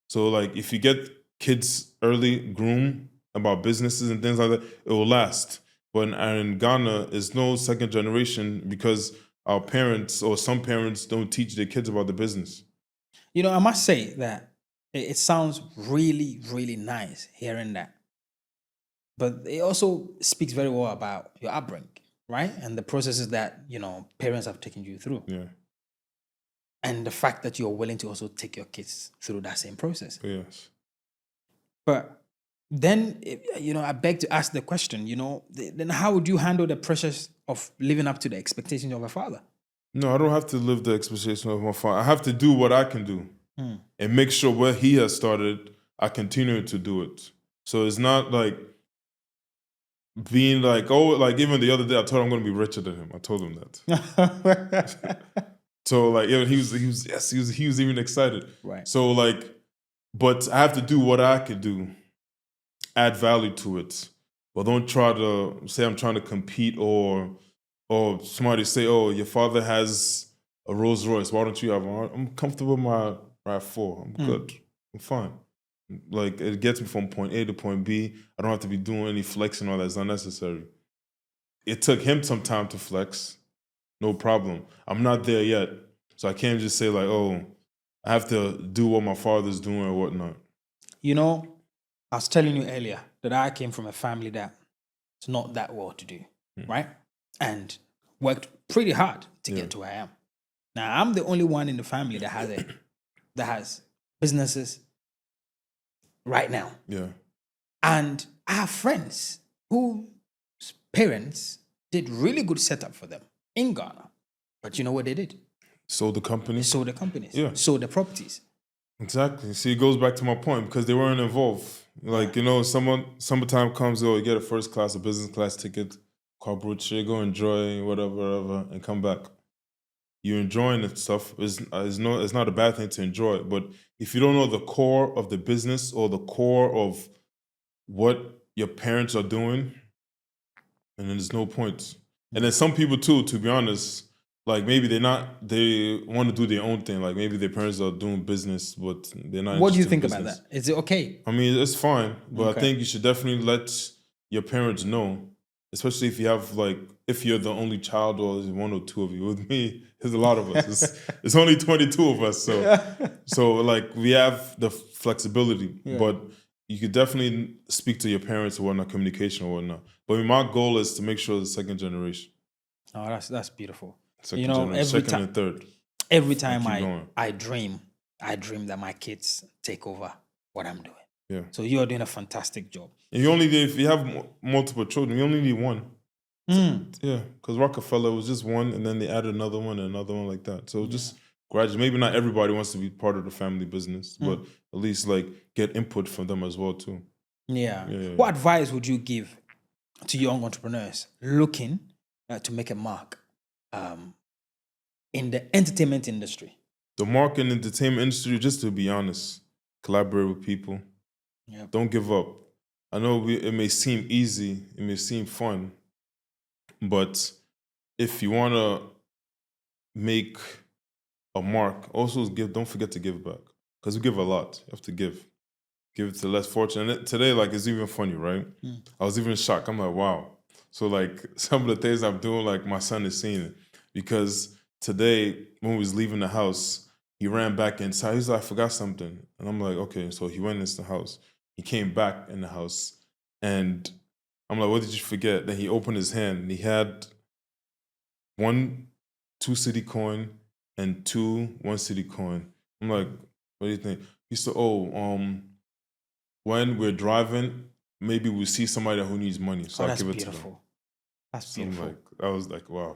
[SPEAKER 1] So like if you get kids early groomed about businesses and things like that, it will last. But in Ghana, it's no second generation because our parents or some parents don't teach their kids about the business.
[SPEAKER 2] You know, I must say that it sounds really, really nice hearing that. But it also speaks very well about your upbringing, right? And the processes that, parents have taken you through.
[SPEAKER 1] Yeah.
[SPEAKER 2] And the fact that you're willing to also take your kids through that same process.
[SPEAKER 1] Yes.
[SPEAKER 2] But then, I beg to ask the question, then how would you handle the pressures of living up to the expectations of a father?
[SPEAKER 1] No, I don't have to live the expectation of my father. I have to do what I can do and make sure where he has started, I continue to do it. So it's not like being like, oh, like even the other day, I told him I'm going to be richer than him. I told him that. So like, he was even excited.
[SPEAKER 2] Right.
[SPEAKER 1] So like, but I have to do what I could do, add value to it. But don't try to say I'm trying to compete or somebody say, oh, your father has a Rolls Royce. Why don't you have one? I'm comfortable with my RAV4. I'm good. I'm fine. Like it gets me from point A to point B. I don't have to be doing any flexing or that's unnecessary. It took him some time to flex. No problem. I'm not there yet. So I can't just say like, oh, I have to do what my father's doing or whatnot.
[SPEAKER 2] I was telling you earlier that I came from a family that it's not that well to do, right? And worked pretty hard to get to where I am. Now I'm the only one in the family that has businesses right now.
[SPEAKER 1] Yeah.
[SPEAKER 2] And I have friends whose parents did really good setup for them in Ghana. But you know what they did?
[SPEAKER 1] Sold the company.
[SPEAKER 2] They sold the companies.
[SPEAKER 1] Yeah.
[SPEAKER 2] Sold the properties.
[SPEAKER 1] Exactly. See, it goes back to my point because they weren't involved. Like, summertime comes, you get a first class, a business class ticket, corporate, go enjoy, whatever, and come back. You're enjoying the stuff. It's not a bad thing to enjoy. But if you don't know the core of the business or the core of what your parents are doing, and then there's no point. And then some people too, to be honest, like maybe they want to do their own thing. Like maybe their parents are doing business, but they're not.
[SPEAKER 2] What do you
[SPEAKER 1] interested in
[SPEAKER 2] think about
[SPEAKER 1] business.
[SPEAKER 2] that? Is it okay?
[SPEAKER 1] I mean, it's fine, but
[SPEAKER 2] Okay.
[SPEAKER 1] I think you should definitely let your parents know, especially if you have if you're the only child or there's one or two of you. With me, there's a lot of us. It's only 22 of us, so like we have the flexibility, but you could definitely speak to your parents or whatnot, communication or whatnot. But my goal is to make sure the second generation.
[SPEAKER 2] Oh, that's beautiful.
[SPEAKER 1] Second and third.
[SPEAKER 2] Every time
[SPEAKER 1] going.
[SPEAKER 2] I dream that my kids take over what I'm doing.
[SPEAKER 1] Yeah.
[SPEAKER 2] So you are doing a fantastic job.
[SPEAKER 1] And if you have multiple children, you only need one. Yeah, because Rockefeller was just one, and then they added another one and another one like that. So just gradually, maybe not everybody wants to be part of the family business, but at least get input from them as well too.
[SPEAKER 2] Yeah. What advice would you give to young entrepreneurs looking to make a mark in the entertainment industry?
[SPEAKER 1] The mark in the entertainment industry, just to be honest, collaborate with people.
[SPEAKER 2] Yep.
[SPEAKER 1] Don't give up. I know it may seem easy, it may seem fun, but if you want to make a mark, also don't forget to give back, because we give a lot. You have to give it to less fortunate. And today, it's even funny, right? I was even shocked. I'm like, wow. So some of the things I'm doing, my son is seeing it, because today when we was leaving the house, he ran back inside. He's like, I forgot something. And I'm like, okay. So he went into the house. He came back in the house. And I'm like, what did you forget? Then he opened his hand and he had 1 2-city coin and 2 1-city coin. I'm like, what do you think? He said, when we're driving, maybe we see somebody who needs money. So I'll give it to them.
[SPEAKER 2] That's beautiful.
[SPEAKER 1] I was like, wow.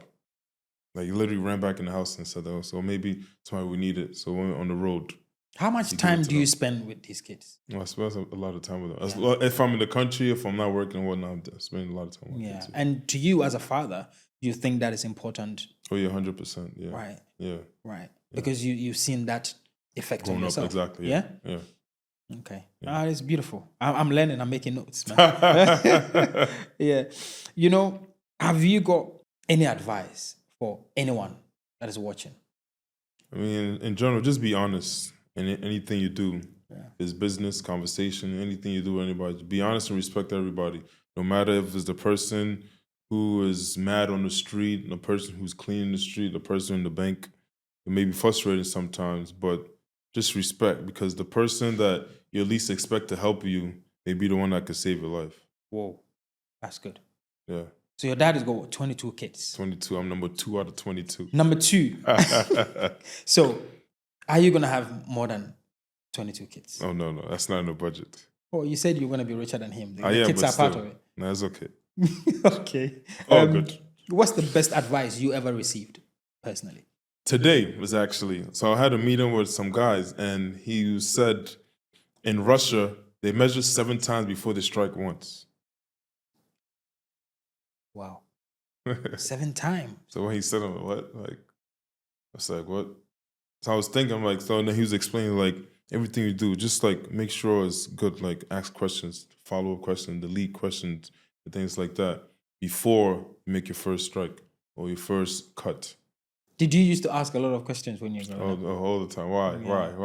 [SPEAKER 1] He literally ran back in the house and said, so maybe somebody we need it. So when we're on the road.
[SPEAKER 2] How much time do you spend with these kids?
[SPEAKER 1] I spend a lot of time with them. If I'm in the country, if I'm not working and whatnot, I spend a lot of time with them.
[SPEAKER 2] And to you as a father, you think that is important?
[SPEAKER 1] Oh, yeah, 100%. Yeah.
[SPEAKER 2] Right.
[SPEAKER 1] Yeah.
[SPEAKER 2] Right. Because you've seen that effect on yourself.
[SPEAKER 1] Exactly.
[SPEAKER 2] Yeah?
[SPEAKER 1] Yeah.
[SPEAKER 2] Okay. Yeah. It's beautiful. I'm learning. I'm making notes, man. Yeah. Have you got any advice for anyone that is watching?
[SPEAKER 1] I mean, in general, just be honest in anything you do. Is business, conversation, anything you do with anybody. Be honest and respect everybody. No matter if it's the person who is mad on the street, the person who's cleaning the street, the person in the bank. It may be frustrating sometimes, but just respect, because the person that you at least expect to help you may be the one that could save your life.
[SPEAKER 2] Whoa, that's good.
[SPEAKER 1] Yeah.
[SPEAKER 2] So your dad has got 22 kids.
[SPEAKER 1] 22. I'm number 2 out of 22.
[SPEAKER 2] Number 2. So are you going to have more than 22 kids?
[SPEAKER 1] Oh, no. That's not in the budget.
[SPEAKER 2] Oh, you said you're going to be richer than him. The
[SPEAKER 1] yeah,
[SPEAKER 2] kids
[SPEAKER 1] but
[SPEAKER 2] are
[SPEAKER 1] still,
[SPEAKER 2] part of it.
[SPEAKER 1] No, that's okay.
[SPEAKER 2] Okay.
[SPEAKER 1] Oh, good.
[SPEAKER 2] What's the best advice you ever received personally?
[SPEAKER 1] Today was actually, so I had a meeting with some guys, and he said in Russia, they measure 7 times before they strike once.
[SPEAKER 2] Wow. 7 times.
[SPEAKER 1] So when he said, what? I was like, what? So I was thinking, so then he was explaining, everything you do, just, make sure it's good, ask questions, follow-up questions, delete questions, and things like that before you make your first strike or your first cut.
[SPEAKER 2] Did you used to ask a lot of questions when you were growing up?
[SPEAKER 1] All the time. Why?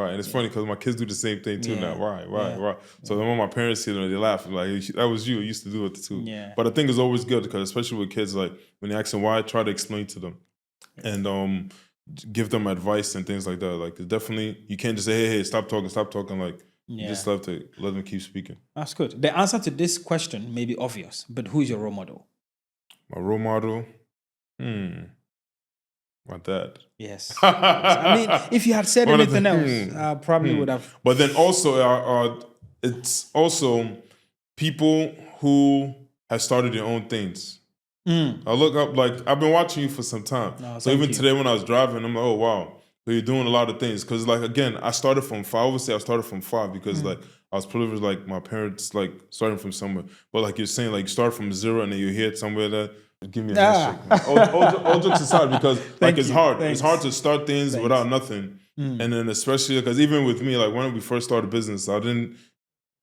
[SPEAKER 1] And it's funny because my kids do the same thing too now. Why? So then when my parents see them, they laugh. That was you. You used to do it too.
[SPEAKER 2] Yeah.
[SPEAKER 1] But I think it's always good, because especially with kids, when you ask them why, try to explain to them. And give them advice and things like that. Definitely, you can't just say, hey, stop talking. You just have to let them keep speaking.
[SPEAKER 2] That's good. The answer to this question may be obvious, but who's your role model?
[SPEAKER 1] My role model? My dad.
[SPEAKER 2] Yes. I mean, if you had said
[SPEAKER 1] One of
[SPEAKER 2] anything
[SPEAKER 1] the-
[SPEAKER 2] else, I probably would have.
[SPEAKER 1] But then also, it's also people who have started their own things. I look up, like, I've been watching you for some time.
[SPEAKER 2] No,
[SPEAKER 1] So
[SPEAKER 2] thank
[SPEAKER 1] even
[SPEAKER 2] you.
[SPEAKER 1] today when I was driving, I'm like, oh, wow. So you're doing a lot of things. Because, like, again, I started from 5. I would say I started from 5 because, like, I was privileged, like, my parents, like, starting from somewhere. But, like you're saying, like, you start from 0 and then you hit somewhere that, give me a handshake. Man. All jokes aside, because, like, it's
[SPEAKER 2] you.
[SPEAKER 1] hard.
[SPEAKER 2] Thanks.
[SPEAKER 1] It's hard to start things without nothing. And then especially, because even with me, like, when we first started business, I didn't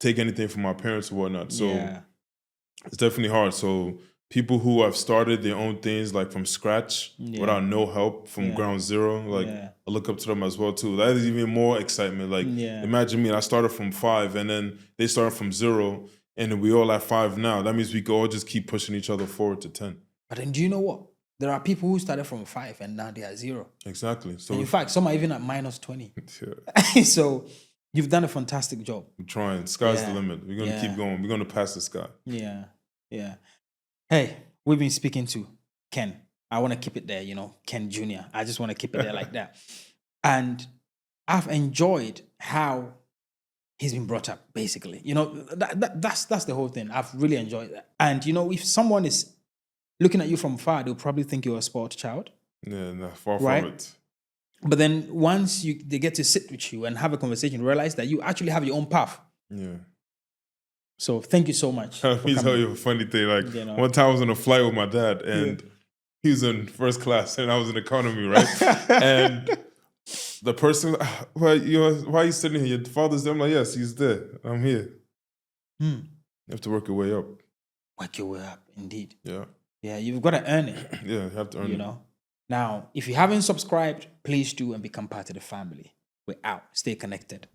[SPEAKER 1] take anything from my parents or whatnot. So it's definitely hard. So people who have started their own things, like, from scratch without no help from ground zero, like, I look up to them as well too. That is even more excitement. Like, imagine me, I started from 5 and then they started from 0 and then we all at 5 now. That means we can all just keep pushing each other forward to 10.
[SPEAKER 2] But then do you know what? There are people who started from 5 and now they are 0.
[SPEAKER 1] Exactly. So
[SPEAKER 2] And in fact, some are even at minus 20.
[SPEAKER 1] yeah,
[SPEAKER 2] So you've done a fantastic job.
[SPEAKER 1] we're trying. Sky's the
[SPEAKER 2] Yeah.
[SPEAKER 1] limit. We're going to keep going. We're going to pass the sky.
[SPEAKER 2] Yeah. Yeah. Hey, we've been speaking to Ken. I want to keep it there, Ken Jr. I just want to keep it there like that. And I've enjoyed how he's been brought up, basically. That's the whole thing. I've really enjoyed that. And, if someone is looking at you from far, they'll probably think you're a spoiled child.
[SPEAKER 1] Yeah, no, far
[SPEAKER 2] Right?
[SPEAKER 1] from it.
[SPEAKER 2] But then once they get to sit with you and have a conversation, realize that you actually have your own path.
[SPEAKER 1] Yeah.
[SPEAKER 2] So thank you so much.
[SPEAKER 1] Let me tell you a funny thing. Like, one time I was on a flight with my dad and he was in first class and I was in economy, right? And the person, why are you sitting here? Your father's there? I'm like, yes, he's there. I'm here. You have to work your way up.
[SPEAKER 2] Work your way up, indeed.
[SPEAKER 1] Yeah.
[SPEAKER 2] Yeah, you've got to earn it.
[SPEAKER 1] Yeah, you have to earn it.
[SPEAKER 2] Now, if you haven't subscribed, please do and become part of the family. We're out. Stay connected.